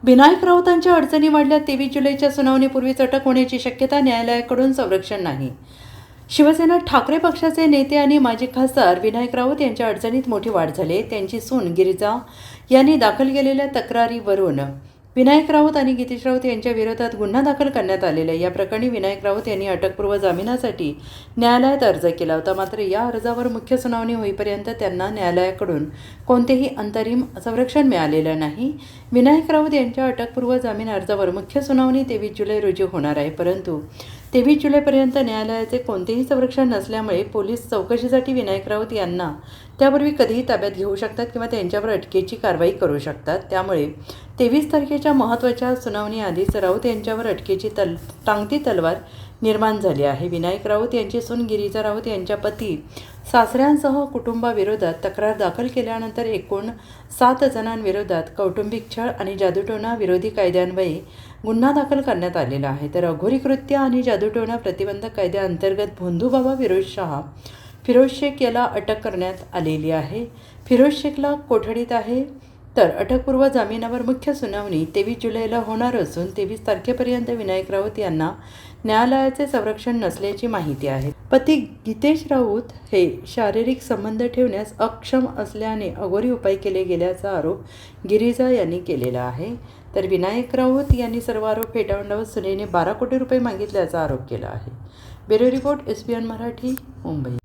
विनायक राऊतांच्या अडचणी वाढल्या. 23 जुलैच्या सुनावणीपूर्वीच अटक होण्याची शक्यता, न्यायालयाकडून संरक्षण नाही. शिवसेना ठाकरे पक्षाचे नेते आणि माजी खासदार विनायक राऊत यांच्या अडचणीत मोठी वाढ झाली. त्यांची सून गिरिजा यांनी दाखल केलेल्या तक्रारीवरून विनायक राऊत आणि गिरीश राऊत यांच्या विरोधात गुन्हा दाखल करण्यात आलेला आहे. या प्रकरणी विनायक राऊत यांनी अटकपूर्व जामिनासाठी न्यायालयात अर्ज केला होता. मात्र या अर्जावर मुख्य सुनावणी होईपर्यंत त्यांना न्यायालयाकडून कोणतेही अंतरिम संरक्षण मिळालेलं नाही. विनायक राऊत यांच्या अटकपूर्व जामीन अर्जावर मुख्य सुनावणी 23 जुलै रोजी होणार आहे. परंतु 23 जुलैपर्यंत न्यायालयाचे कोणतेही संरक्षण नसल्यामुळे पोलीस चौकशीसाठी विनायक राऊत यांना त्यापूर्वी कधीही ताब्यात घेऊ शकतात किंवा त्यांच्यावर अटकेची कारवाई करू शकतात. त्यामुळे 23 तारखेच्या महत्त्वाच्या सुनावणीआधीच राऊत यांच्यावर अटकेची टांगती तलवार निर्माण झाली आहे. विनायक राऊत यांची सून गिरिजा राऊत यांच्या पती सासऱ्यांसह कुटुंबाविरोधात तक्रार दाखल केल्यानंतर एकूण 7 जणांविरोधात कौटुंबिक छळ आणि जादूटोणा विरोधी कायद्यान्वये गुन्हा दाखल करण्यात आलेला आहे. तर अघोरी कृत्य आणि जादूटोणा प्रतिबंधक कायद्याअंतर्गत भोंदूबाबा फिरोज शेख याला अटक करण्यात आलेली आहे. फिरोज शेखला कोठडीत आहे. तर अटकपूर्व जामिनावर मुख्य सुनावणी 23 जुलैला होणार असून 23 तारखेपर्यंत विनायक राऊत यांना न्यायालयाचे संरक्षण नसल्याची माहिती आहे. पती गितेश राऊत हे शारीरिक संबंध ठेवण्यास अक्षम असल्याने अघोरी उपाय केले गेल्याचा आरोप गिरिजा यांनी केलेला आहे. तर विनायक राऊत यांनी सर्व आरोप फेटाळून लावत सुनेने 12 कोटी रुपये मागितल्याचा आरोप केला आहे. Bureau report, SBN Marathi, Mumbai.